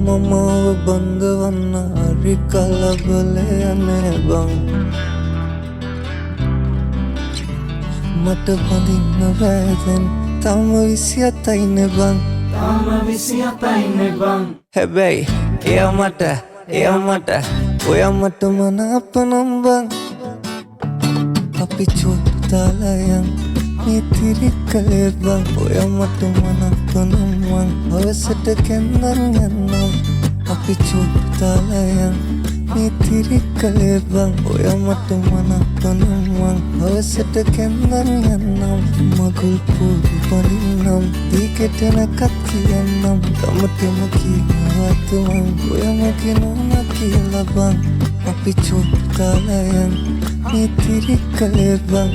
මමව බඳවන්න හරි කලබලයනේ බං මට බඳින්න බෑදැන් තම 27යිනේ බං හැබැයි එයා මට ඔයා මට මනාපනම් බං අපි චෝට් දාලා යන් මේ තිරිකලේ බං ඔයා මට මනාපනම් බං අවසට කැන්දන් යන්නම් අපි චෝට් දාලා යන් මේ තිරිකලේ බං ඔයා මට මනාපනම් බං අවසට කැන්දන් යන්නම් මගුල් පොඩි බඳින්නම් දීකට නැකත් කියන්නම් තමටම කියනවත් මං ඔයා මගේ නෝනා කියලා බං අපි චෝට් දාලා යන් මේ තිරිකලේ බං